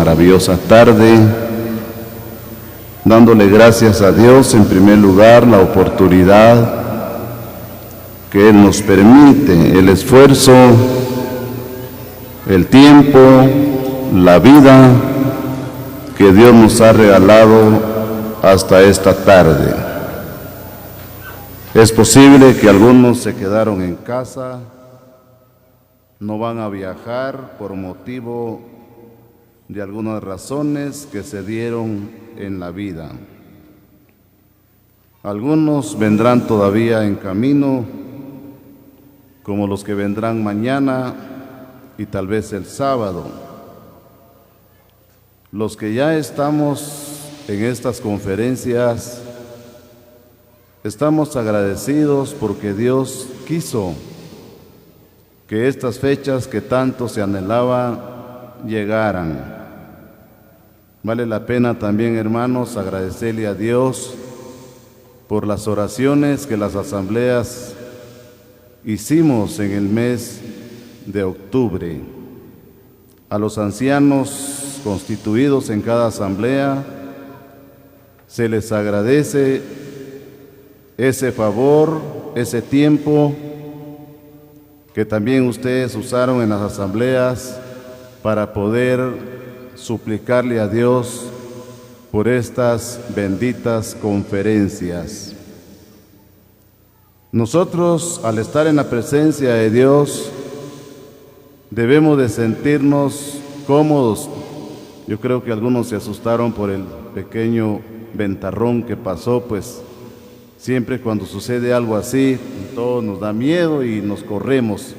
maravillosa tarde, dándole gracias a Dios en primer lugar la oportunidad que Él nos permite, el esfuerzo, el tiempo, la vida que Dios nos ha regalado hasta esta tarde. Es posible que algunos se quedaron en casa, no van a viajar por motivo de algunas razones que se dieron en la vida. Algunos vendrán todavía en camino, como los que vendrán mañana y tal vez el sábado. Los que ya estamos en estas conferencias, estamos agradecidos porque Dios quiso que estas fechas que tanto se anhelaba llegaran. Vale la pena también, hermanos, agradecerle a Dios por las oraciones que las asambleas hicimos en el mes de octubre. A los ancianos constituidos en cada asamblea se les agradece ese favor, ese tiempo que también ustedes usaron en las asambleas para poder suplicarle a Dios por estas benditas conferencias. Nosotros, al estar en la presencia de Dios, debemos de sentirnos cómodos. Yo creo que algunos se asustaron por el pequeño ventarrón que pasó, pues siempre cuando sucede algo así, todo nos da miedo y nos corremos,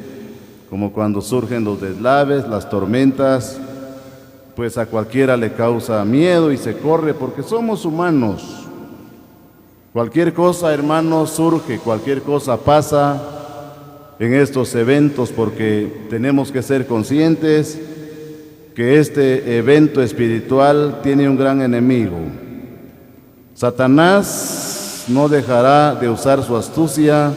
como cuando surgen los deslaves, las tormentas, pues a cualquiera le causa miedo y se corre porque somos humanos. Cualquier cosa, hermanos, surge, cualquier cosa pasa en estos eventos porque tenemos que ser conscientes que este evento espiritual tiene un gran enemigo. Satanás no dejará de usar su astucia,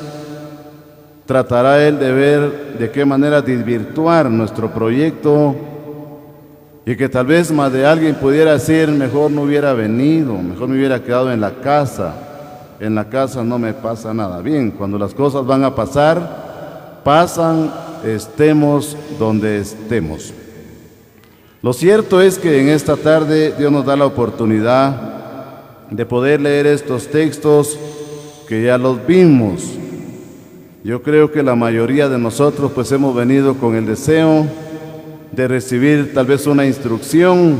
tratará él de ver de qué manera desvirtuar nuestro proyecto y que tal vez más de alguien pudiera decir, mejor no hubiera venido, mejor me hubiera quedado en la casa. En la casa no me pasa nada. Bien, cuando las cosas van a pasar, pasan, estemos donde estemos. Lo cierto es que en esta tarde Dios nos da la oportunidad de poder leer estos textos que ya los vimos. Yo creo que la mayoría de nosotros pues hemos venido con el deseo de recibir tal vez una instrucción,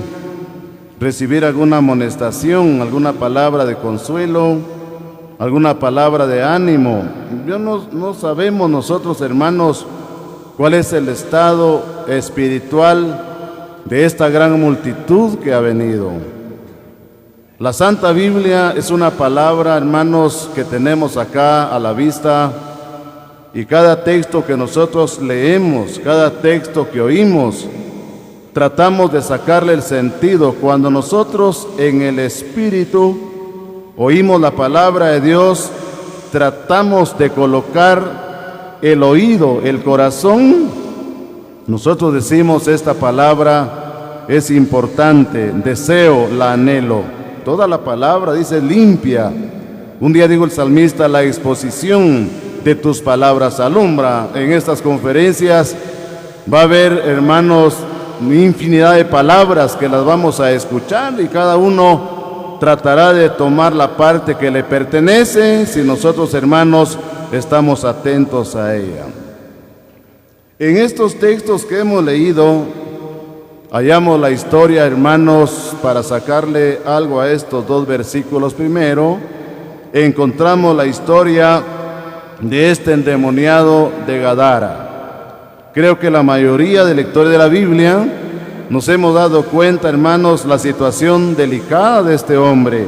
recibir alguna amonestación, alguna palabra de consuelo, alguna palabra de ánimo. No sabemos nosotros, hermanos, cuál es el estado espiritual de esta gran multitud que ha venido. La Santa Biblia es una palabra, hermanos, que tenemos acá a la vista, y cada texto que nosotros leemos, cada texto que oímos, tratamos de sacarle el sentido. Cuando nosotros en el Espíritu oímos la palabra de Dios, tratamos de colocar el oído, el corazón. Nosotros decimos, esta palabra es importante, deseo, la anhelo. Toda la palabra dice limpia. Un día dijo el salmista, la exposición de tus palabras alumbra. En estas conferencias va a haber, hermanos, infinidad de palabras que las vamos a escuchar y cada uno tratará de tomar la parte que le pertenece si nosotros, hermanos, estamos atentos a ella. En estos textos que hemos leído, hallamos la historia, hermanos, para sacarle algo a estos dos versículos. Primero, encontramos la historia de este endemoniado de Gadara. Creo que la mayoría de lectores de la Biblia nos hemos dado cuenta, hermanos, la situación delicada de este hombre.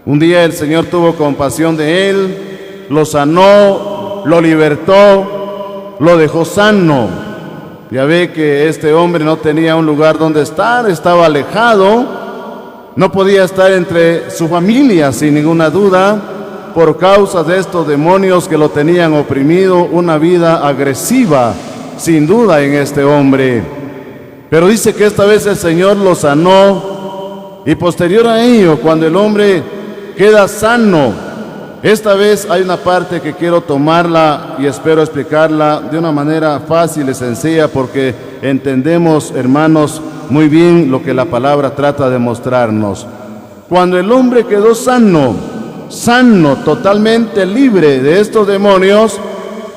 Un día el Señor tuvo compasión de él, lo sanó, lo libertó, lo dejó sano. Ya ve que este hombre no tenía un lugar donde estar, estaba alejado, no podía estar entre su familia sin ninguna duda, por causa de estos demonios que lo tenían oprimido, una vida agresiva, sin duda, en este hombre. Pero dice que esta vez el Señor lo sanó, y posterior a ello, cuando el hombre queda sano, esta vez hay una parte que quiero tomarla y espero explicarla de una manera fácil y sencilla, porque entendemos, hermanos, muy bien lo que la palabra trata de mostrarnos. Cuando el hombre quedó sano, totalmente libre de estos demonios,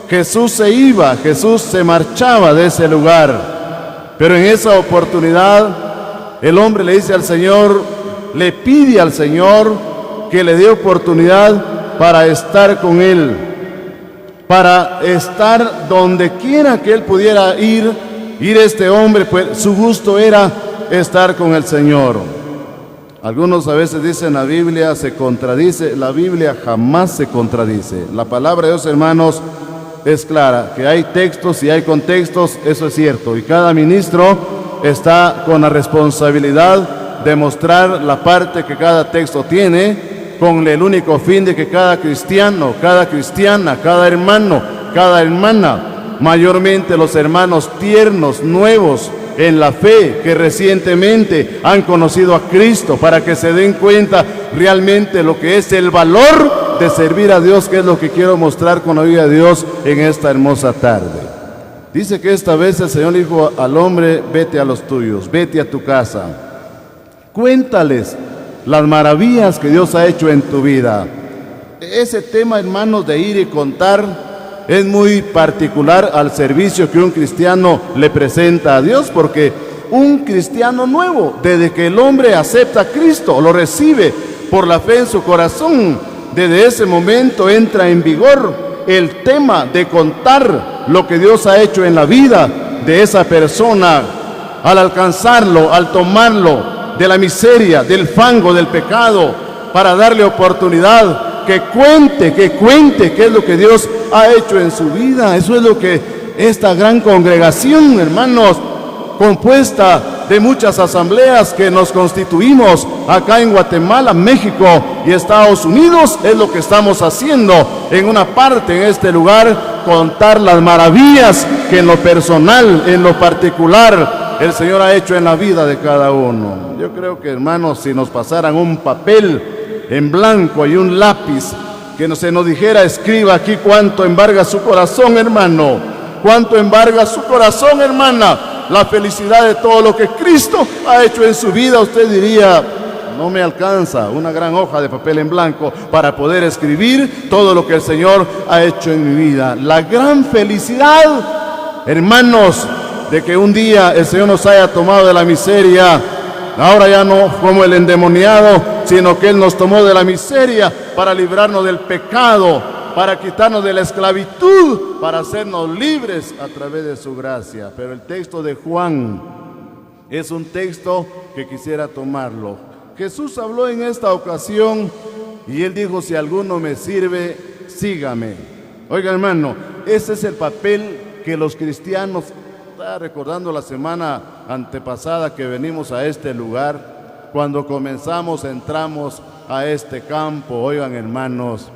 Jesús se iba, Jesús se marchaba de ese lugar. Pero en esa oportunidad, el hombre le dice al Señor, le pide al Señor que le dé oportunidad para estar con Él, para estar donde quiera que Él pudiera ir este hombre, pues su gusto era estar con el Señor. Algunos a veces dicen la Biblia se contradice. La Biblia jamás se contradice. La palabra de Dios, hermanos, es clara, que hay textos y hay contextos, eso es cierto, y cada ministro está con la responsabilidad de mostrar la parte que cada texto tiene, con el único fin de que cada cristiano, cada cristiana, cada hermano, cada hermana, mayormente los hermanos tiernos, nuevos en la fe, que recientemente han conocido a Cristo, para que se den cuenta realmente lo que es el valor de servir a Dios, que es lo que quiero mostrar con la ayuda de Dios en esta hermosa tarde. Dice que esta vez el Señor dijo al hombre, vete a los tuyos, vete a tu casa, cuéntales las maravillas que Dios ha hecho en tu vida. Ese tema, hermanos, de ir y contar es muy particular al servicio que un cristiano le presenta a Dios, porque un cristiano nuevo, desde que el hombre acepta a Cristo, lo recibe por la fe en su corazón, desde ese momento entra en vigor el tema de contar lo que Dios ha hecho en la vida de esa persona, al alcanzarlo, al tomarlo de la miseria, del fango, del pecado, para darle oportunidad que cuente qué es lo que Dios ha hecho en su vida. Eso es lo que esta gran congregación, hermanos, compuesta de muchas asambleas que nos constituimos acá en Guatemala, México y Estados Unidos, es lo que estamos haciendo en una parte, en este lugar, contar las maravillas que en lo personal, en lo particular, el Señor ha hecho en la vida de cada uno. Yo creo que, hermanos, si nos pasaran un papel en blanco y un lápiz, que se nos dijera, escriba aquí cuánto embarga su corazón, hermano, cuánto embarga su corazón, hermana, la felicidad de todo lo que Cristo ha hecho en su vida, usted diría, no me alcanza una gran hoja de papel en blanco para poder escribir todo lo que el Señor ha hecho en mi vida. La gran felicidad, hermanos, de que un día el Señor nos haya tomado de la miseria, ahora ya no como el endemoniado, sino que Él nos tomó de la miseria para librarnos del pecado, para quitarnos de la esclavitud, para hacernos libres a través de su gracia. Pero el texto de Juan es un texto que quisiera tomarlo. Jesús habló en esta ocasión y Él dijo, si alguno me sirve, sígame. Oiga, hermano, ese es el papel que los cristianos, estaba recordando la semana antepasada que venimos a este lugar, cuando entramos a este campo. Oigan, hermanos,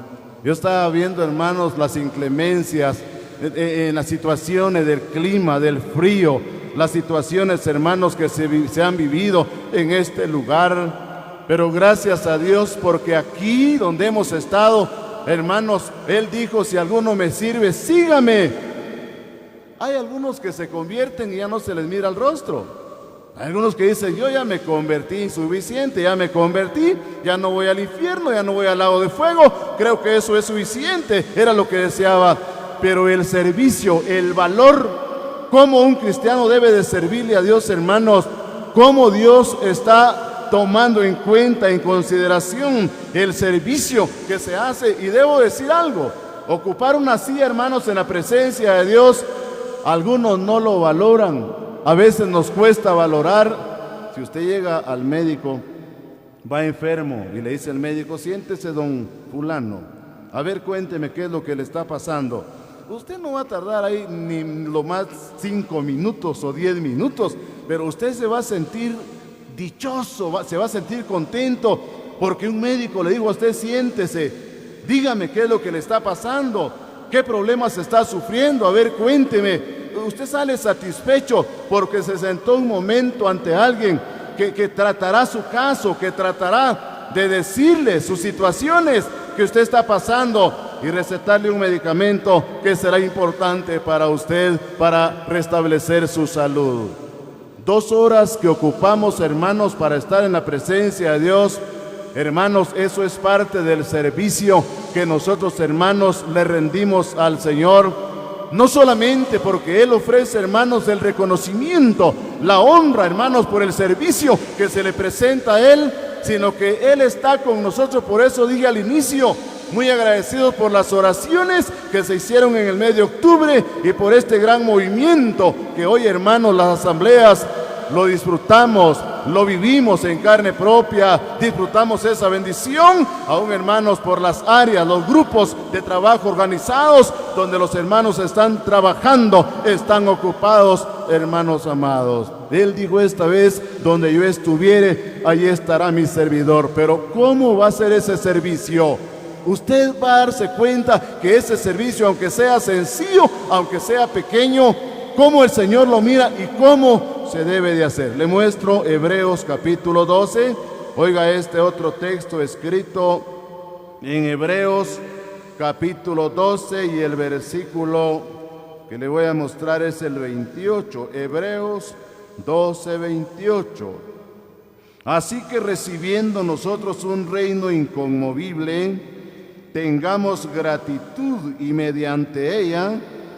yo estaba viendo, hermanos, las inclemencias en las situaciones del clima, del frío, las situaciones, hermanos, que se han vivido en este lugar. Pero gracias a Dios, porque aquí donde hemos estado, hermanos, Él dijo, si alguno me sirve, sígame. Hay algunos que se convierten y ya no se les mira el rostro. Hay algunos que dicen, yo ya me convertí suficiente, ya me convertí, ya no voy al infierno, ya no voy al lago de fuego, creo que eso es suficiente, era lo que deseaba. Pero el servicio, el valor, cómo un cristiano debe de servirle a Dios, hermanos, cómo Dios está tomando en cuenta, en consideración el servicio que se hace. Y debo decir algo, ocupar una silla, hermanos, en la presencia de Dios, algunos no lo valoran, a veces nos cuesta valorar. Si usted llega al médico, va enfermo y le dice al médico, siéntese don fulano, a ver, cuénteme qué es lo que le está pasando. Usted no va a tardar ahí ni lo más 5 minutos o 10 minutos, pero usted se va a sentir dichoso, se va a sentir contento, porque un médico le dijo a usted, siéntese, dígame qué es lo que le está pasando, qué problemas está sufriendo, a ver, cuénteme. usted sale satisfecho porque se sentó un momento ante alguien que tratará su caso, que tratará de decirle sus situaciones que usted está pasando y recetarle un medicamento que será importante para usted para restablecer su salud. 2 horas que ocupamos, hermanos, para estar en la presencia de Dios, hermanos, eso es parte del servicio que nosotros, hermanos, le rendimos al Señor. No solamente porque Él ofrece, hermanos, el reconocimiento, la honra, hermanos, por el servicio que se le presenta a Él, sino que Él está con nosotros. Por eso dije al inicio, muy agradecidos por las oraciones que se hicieron en el mes de octubre y por este gran movimiento que hoy, hermanos, las asambleas lo disfrutamos, lo vivimos en carne propia, disfrutamos esa bendición, aún, hermanos, por las áreas, los grupos de trabajo organizados, donde los hermanos están trabajando, están ocupados, hermanos amados. Él dijo esta vez, donde yo estuviere, allí estará mi servidor. Pero ¿cómo va a ser ese servicio? Usted va a darse cuenta que ese servicio, aunque sea sencillo, aunque sea pequeño, cómo el Señor lo mira y cómo se debe de hacer. Le muestro Hebreos capítulo 12. Oiga este otro texto escrito en Hebreos capítulo 12 y el versículo que le voy a mostrar es el 28. Hebreos 12, 28. Así que recibiendo nosotros un reino inconmovible, tengamos gratitud y mediante ella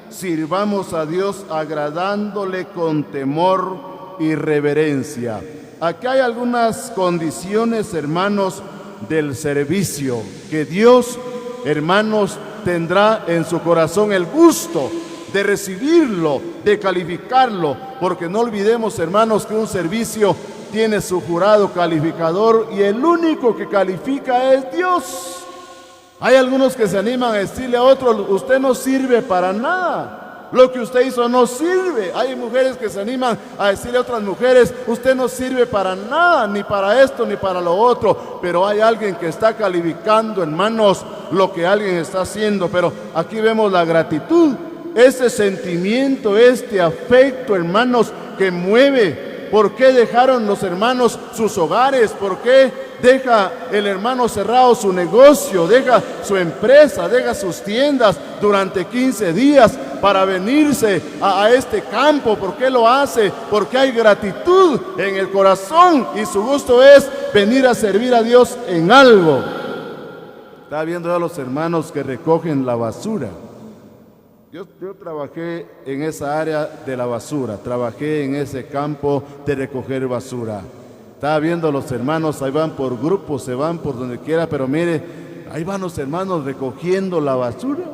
sirvamos a Dios agradándole con temor y reverencia. Aquí hay algunas condiciones, hermanos, del servicio que Dios, hermanos, tendrá en su corazón el gusto de recibirlo, de calificarlo, porque no olvidemos, hermanos, que un servicio tiene su jurado calificador y el único que califica es Dios. Hay algunos que se animan a decirle a otros, usted no sirve para nada, lo que usted hizo no sirve. Hay mujeres que se animan a decirle a otras mujeres, usted no sirve para nada, ni para esto, ni para lo otro. Pero hay alguien que está calificando, hermanos, lo que alguien está haciendo. Pero aquí vemos la gratitud, ese sentimiento, este afecto, hermanos, que mueve. ¿Por qué dejaron los hermanos sus hogares? ¿Por qué deja el hermano cerrado su negocio, deja su empresa, deja sus tiendas durante 15 días para venirse a este campo? ¿Por qué lo hace? Porque hay gratitud en el corazón y su gusto es venir a servir a Dios en algo. Estaba viendo a los hermanos que recogen la basura. Yo trabajé en esa área de la basura, trabajé en ese campo de recoger basura. Estaba viendo a los hermanos, ahí van por grupos, se van por donde quiera, pero mire, ahí van los hermanos recogiendo la basura.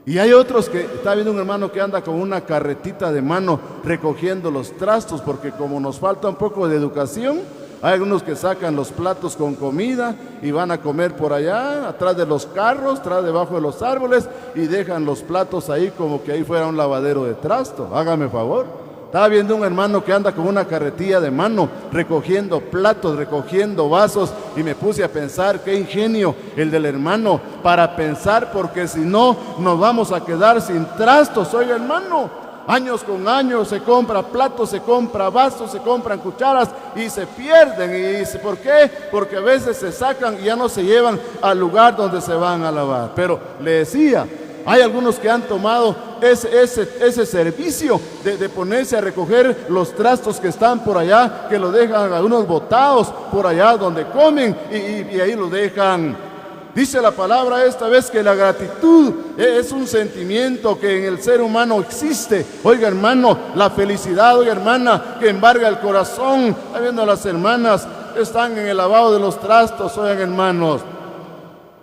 Y hay otros que, estaba viendo un hermano que anda con una carretita de mano recogiendo los trastos, porque como nos falta un poco de educación, hay algunos que sacan los platos con comida y van a comer por allá, atrás de los carros, atrás debajo de los árboles, y dejan los platos ahí como que ahí fuera un lavadero de trasto. Hágame favor. Estaba viendo un hermano que anda con una carretilla de mano recogiendo platos, recogiendo vasos, y me puse a pensar, qué ingenio el del hermano para pensar, porque si no nos vamos a quedar sin trastos. Oiga, hermano, años con años se compra platos, se compra vasos, se compran cucharas y se pierden. ¿Y por qué? Porque a veces se sacan y ya no se llevan al lugar donde se van a lavar. Pero le decía, hay algunos que han tomado ese servicio de ponerse a recoger los trastos que están por allá, que lo dejan algunos botados por allá donde comen y ahí lo dejan. Dice la palabra esta vez que la gratitud es un sentimiento que en el ser humano existe. Oiga, hermano, la felicidad, oiga, hermana, que embarga el corazón. Está viendo a las hermanas que están en el lavado de los trastos, oigan, hermanos.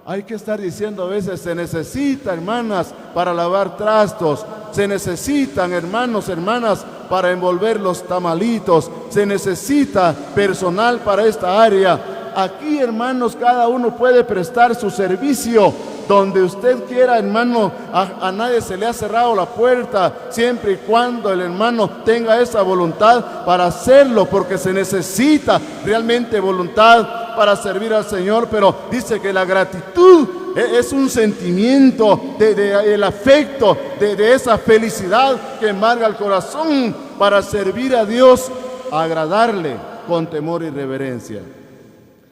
Hay que estar diciendo a veces, se necesita, hermanas, para lavar trastos. Se necesitan, hermanos, hermanas, para envolver los tamalitos. Se necesita personal para esta área. Aquí, hermanos, cada uno puede prestar su servicio donde usted quiera, hermano. A nadie se le ha cerrado la puerta, siempre y cuando el hermano tenga esa voluntad para hacerlo, porque se necesita realmente voluntad para servir al Señor. Pero dice que la gratitud es un sentimiento el afecto, de esa felicidad que embarga el corazón para servir a Dios, agradarle con temor y reverencia.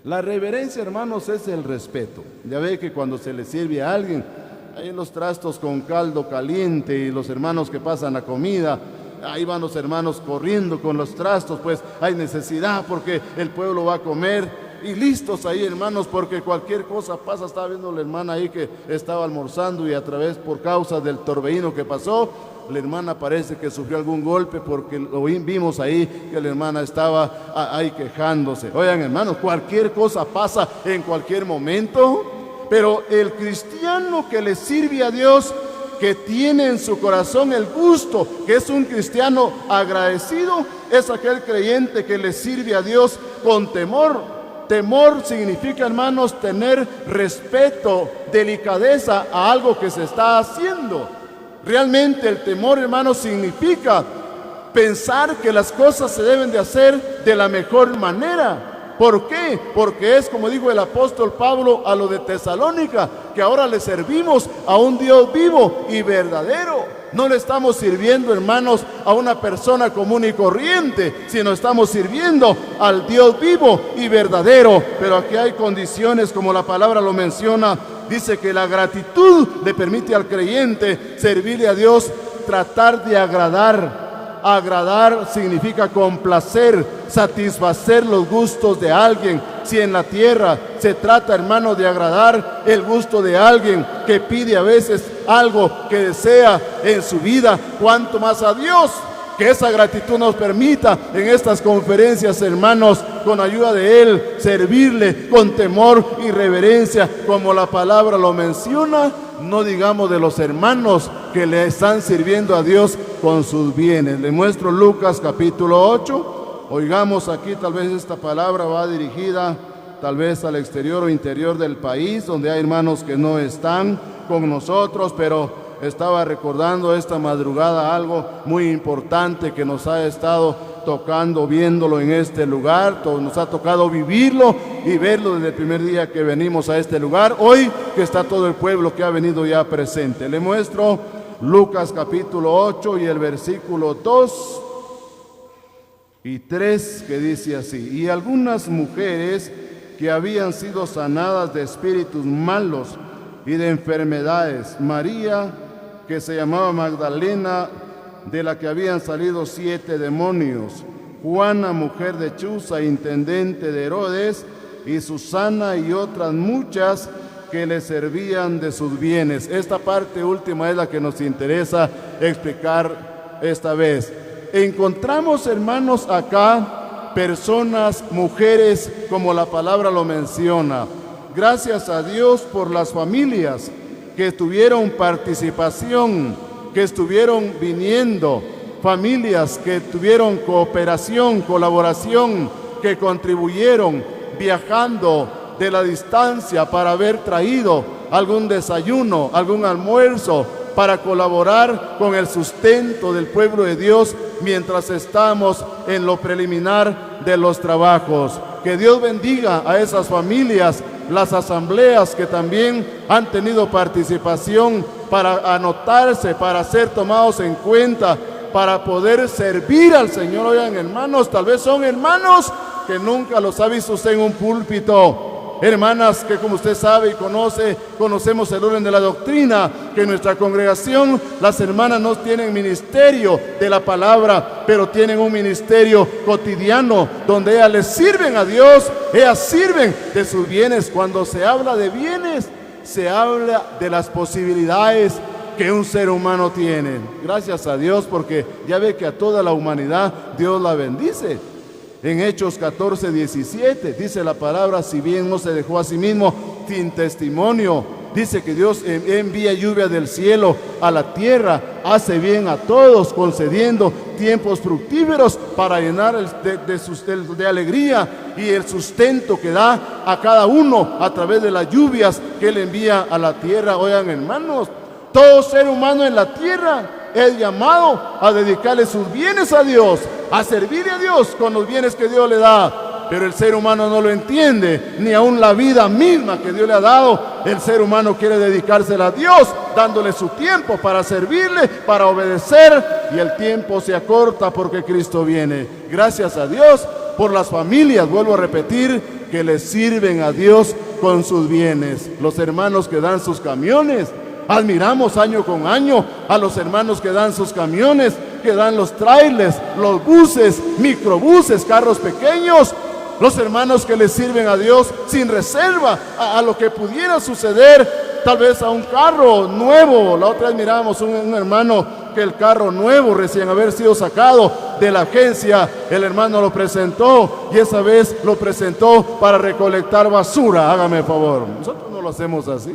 La reverencia, hermanos, es el respeto. Ya ve que cuando se le sirve a alguien, hay los trastos con caldo caliente y los hermanos que pasan la comida, ahí van los hermanos corriendo con los trastos, pues hay necesidad porque el pueblo va a comer. Y listos ahí, hermanos, porque cualquier cosa pasa. Estaba viendo la hermana ahí que estaba almorzando y a través, por causa del torbellino que pasó, la hermana parece que sufrió algún golpe, porque lo vimos ahí que la hermana estaba ahí quejándose. Oigan, hermanos, cualquier cosa pasa en cualquier momento, pero el cristiano que le sirve a Dios, que tiene en su corazón el gusto, que es un cristiano agradecido, es aquel creyente que le sirve a Dios con temor. Temor significa, hermanos, tener respeto, delicadeza a algo que se está haciendo. Realmente el temor, hermanos, significa pensar que las cosas se deben de hacer de la mejor manera. ¿Por qué? Porque es, como dijo el apóstol Pablo a los de Tesalónica, que ahora le servimos a un Dios vivo y verdadero. No le estamos sirviendo, hermanos, a una persona común y corriente, sino estamos sirviendo al Dios vivo y verdadero. Pero aquí hay condiciones, como la palabra lo menciona. Dice que la gratitud le permite al creyente servirle a Dios, tratar de agradar. Agradar significa complacer, satisfacer los gustos de alguien. Si en la tierra se trata, hermano, de agradar el gusto de alguien que pide a veces algo que desea en su vida, cuanto más a Dios. Que esa gratitud nos permita en estas conferencias, hermanos, con ayuda de Él, servirle con temor y reverencia, como la palabra lo menciona. No digamos de los hermanos que le están sirviendo a Dios con sus bienes. Le muestro Lucas capítulo 8. Oigamos aquí, tal vez esta palabra va dirigida tal vez al exterior o interior del país, donde hay hermanos que no están con nosotros, pero estaba recordando esta madrugada algo muy importante que nos ha estado tocando, viéndolo en este lugar. Nos ha tocado vivirlo y verlo desde el primer día que venimos a este lugar. Hoy que está todo el pueblo que ha venido ya presente. Le muestro Lucas capítulo 8 y el versículo 2 y 3, que dice así: y algunas mujeres que habían sido sanadas de espíritus malos y de enfermedades, María, que se llamaba Magdalena, de la que habían salido 7 demonios, Juana, mujer de Chuza, intendente de Herodes, y Susana y otras muchas que le servían de sus bienes. Esta parte última es la que nos interesa explicar esta vez. Encontramos, hermanos, acá personas, mujeres, como la palabra lo menciona. Gracias a Dios por las familias que tuvieron participación, que estuvieron viniendo, familias que tuvieron cooperación, colaboración, que contribuyeron viajando de la distancia para haber traído algún desayuno, algún almuerzo, para colaborar con el sustento del pueblo de Dios mientras estamos en lo preliminar de los trabajos. Que Dios bendiga a esas familias, las asambleas que también han tenido participación para anotarse, para ser tomados en cuenta, para poder servir al Señor. Oigan, hermanos, tal vez son hermanos que nunca los ha visto usted en un púlpito. Hermanas que, como usted sabe y conocemos el orden de la doctrina, que en nuestra congregación las hermanas no tienen ministerio de la palabra, pero tienen un ministerio cotidiano donde ellas les sirven a Dios, ellas sirven de sus bienes. Cuando se habla de bienes, se habla de las posibilidades que un ser humano tiene. Gracias a Dios, porque ya ve que a toda la humanidad Dios la bendice. En Hechos 14:17 dice la palabra: si bien no se dejó a sí mismo sin testimonio, dice que Dios envía lluvia del cielo a la tierra, hace bien a todos, concediendo tiempos fructíferos para llenar de alegría y el sustento que da a cada uno a través de las lluvias que Él envía a la tierra. Oigan, hermanos, todo ser humano en la tierra es llamado a dedicarle sus bienes a Dios, a servirle a Dios con los bienes que Dios le da. pero el ser humano no lo entiende, ni aún la vida misma que Dios le ha dado. El ser humano quiere dedicársela a Dios, dándole su tiempo para servirle, para obedecer, y el tiempo se acorta porque Cristo viene. Gracias a Dios por las familias, vuelvo a repetir, que le sirven a Dios con sus bienes. Los hermanos que dan sus camiones, admiramos año con año a los hermanos que dan sus camiones, que dan los trailers, los buses, microbuses, carros pequeños. Los hermanos que le sirven a Dios sin reserva a lo que pudiera suceder, tal vez a un carro nuevo. La otra vez mirábamos un hermano que el carro nuevo, recién haber sido sacado de la agencia, el hermano lo presentó, y esa vez lo presentó para recolectar basura. Hágame el favor, nosotros no lo hacemos así.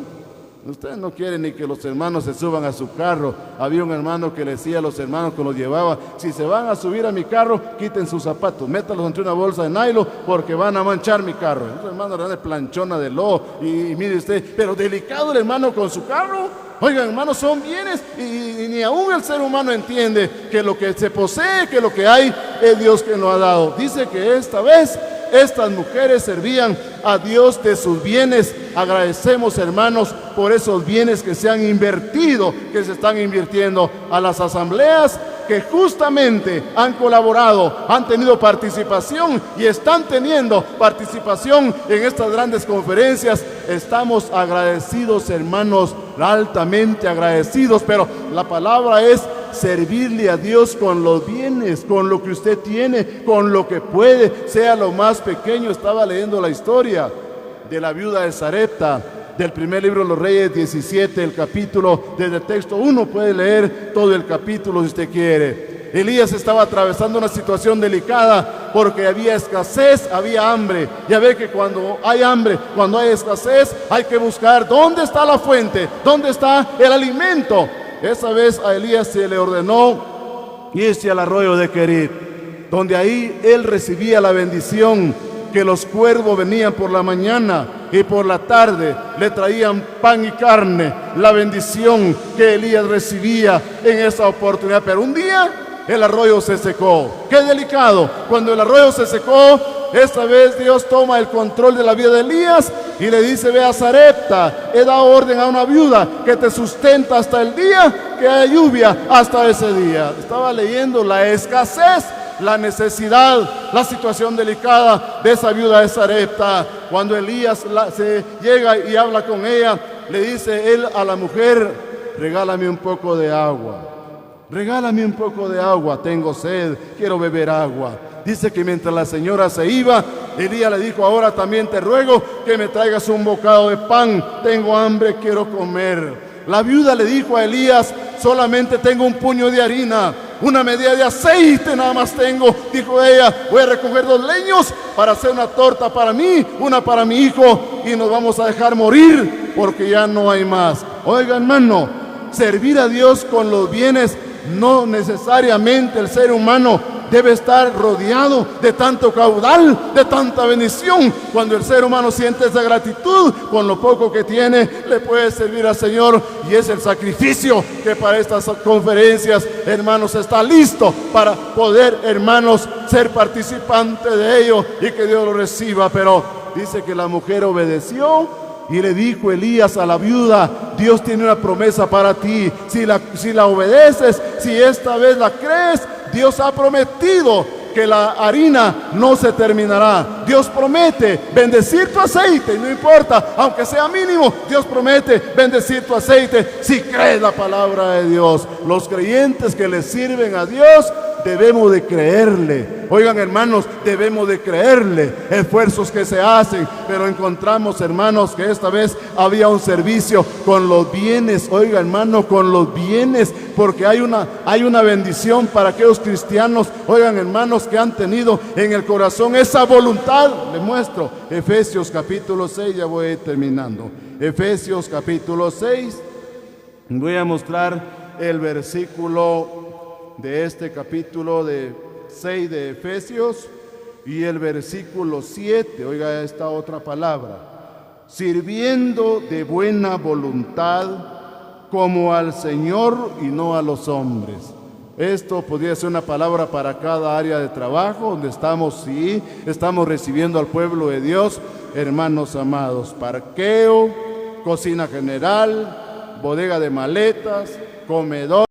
Ustedes no quieren ni que los hermanos se suban a su carro. Había un hermano que le decía a los hermanos que los llevaba: si se van a subir a mi carro, quiten sus zapatos, métalos entre una bolsa de nylon, porque van a manchar mi carro. Los hermanos eran de planchona de lodo, y mire usted, pero delicado el hermano con su carro. Oigan, hermanos, son bienes, y ni aún el ser humano entiende que lo que se posee, que lo que hay, es Dios que nos ha dado. Dice que esta vez estas mujeres servían a Dios de sus bienes. Agradecemos, hermanos, por esos bienes que se han invertido, que se están invirtiendo a las asambleas, que justamente han colaborado, han tenido participación y están teniendo participación en estas grandes conferencias. Estamos agradecidos, hermanos, altamente agradecidos, pero la palabra es servirle a Dios con los bienes, con lo que usted tiene, con lo que puede, sea lo más pequeño. Estaba leyendo la historia de la viuda de Sarepta, del primer libro de los Reyes 17, el capítulo, desde el texto 1 puede leer todo el capítulo si usted quiere. Elías estaba atravesando una situación delicada porque había escasez, había hambre. Ya ve que cuando hay hambre, cuando hay escasez, hay que buscar dónde está la fuente, dónde está el alimento. Esa vez a Elías se le ordenó irse al arroyo de Querit, donde ahí él recibía la bendición, que los cuervos venían por la mañana y por la tarde le traían pan y carne, la bendición que Elías recibía en esa oportunidad. Pero un día el arroyo se secó. ¡Qué delicado! Cuando el arroyo se secó, esta vez Dios toma el control de la vida de Elías y le dice: ve a Sarepta, he dado orden a una viuda que te sustenta hasta el día que haya lluvia, hasta ese día. Estaba leyendo la escasez, la necesidad, la situación delicada de esa viuda de Sarepta. Cuando Elías se llega y habla con ella, le dice él a la mujer: regálame un poco de agua, regálame un poco de agua, tengo sed, quiero beber agua. Dice que mientras la señora se iba, Elías le dijo: ahora también te ruego que me traigas un bocado de pan, tengo hambre, quiero comer. La viuda le dijo a Elías: solamente tengo un puño de harina, una medida de aceite nada más tengo. Dijo ella: voy a recoger 2 leños para hacer una torta para mí, una para mi hijo, y nos vamos a dejar morir porque ya no hay más. Oiga, hermano, servir a Dios con los bienes, no necesariamente el ser humano debe estar rodeado de tanto caudal, de tanta bendición. Cuando el ser humano siente esa gratitud, con lo poco que tiene, le puede servir al Señor. Y es el sacrificio que para estas conferencias, hermanos, está listo para poder, hermanos, ser participante de ello y que Dios lo reciba. Pero dice que la mujer obedeció y le dijo Elías a la viuda: Dios tiene una promesa para ti. Si la obedeces, si esta vez la crees, Dios ha prometido que la harina no se terminará. Dios promete bendecir tu aceite, no importa, aunque sea mínimo, Dios promete bendecir tu aceite si crees la palabra de Dios. Los creyentes que le sirven a Dios debemos de creerle. Oigan, hermanos, debemos de creerle. Esfuerzos que se hacen, pero encontramos, hermanos, que esta vez había un servicio con los bienes. Oiga, hermano, con los bienes, porque hay una bendición para aquellos cristianos, oigan, hermanos, que han tenido en el corazón esa voluntad. Le muestro Efesios capítulo 6, ya voy a ir terminando. Efesios capítulo 6, voy a mostrar el versículo de este capítulo de 6 de Efesios y el versículo 7. Oiga esta otra palabra: sirviendo de buena voluntad como al Señor y no a los hombres. Esto podría ser una palabra para cada área de trabajo, donde estamos, sí, estamos recibiendo al pueblo de Dios, hermanos amados. Parqueo, cocina general, bodega de maletas, comedor.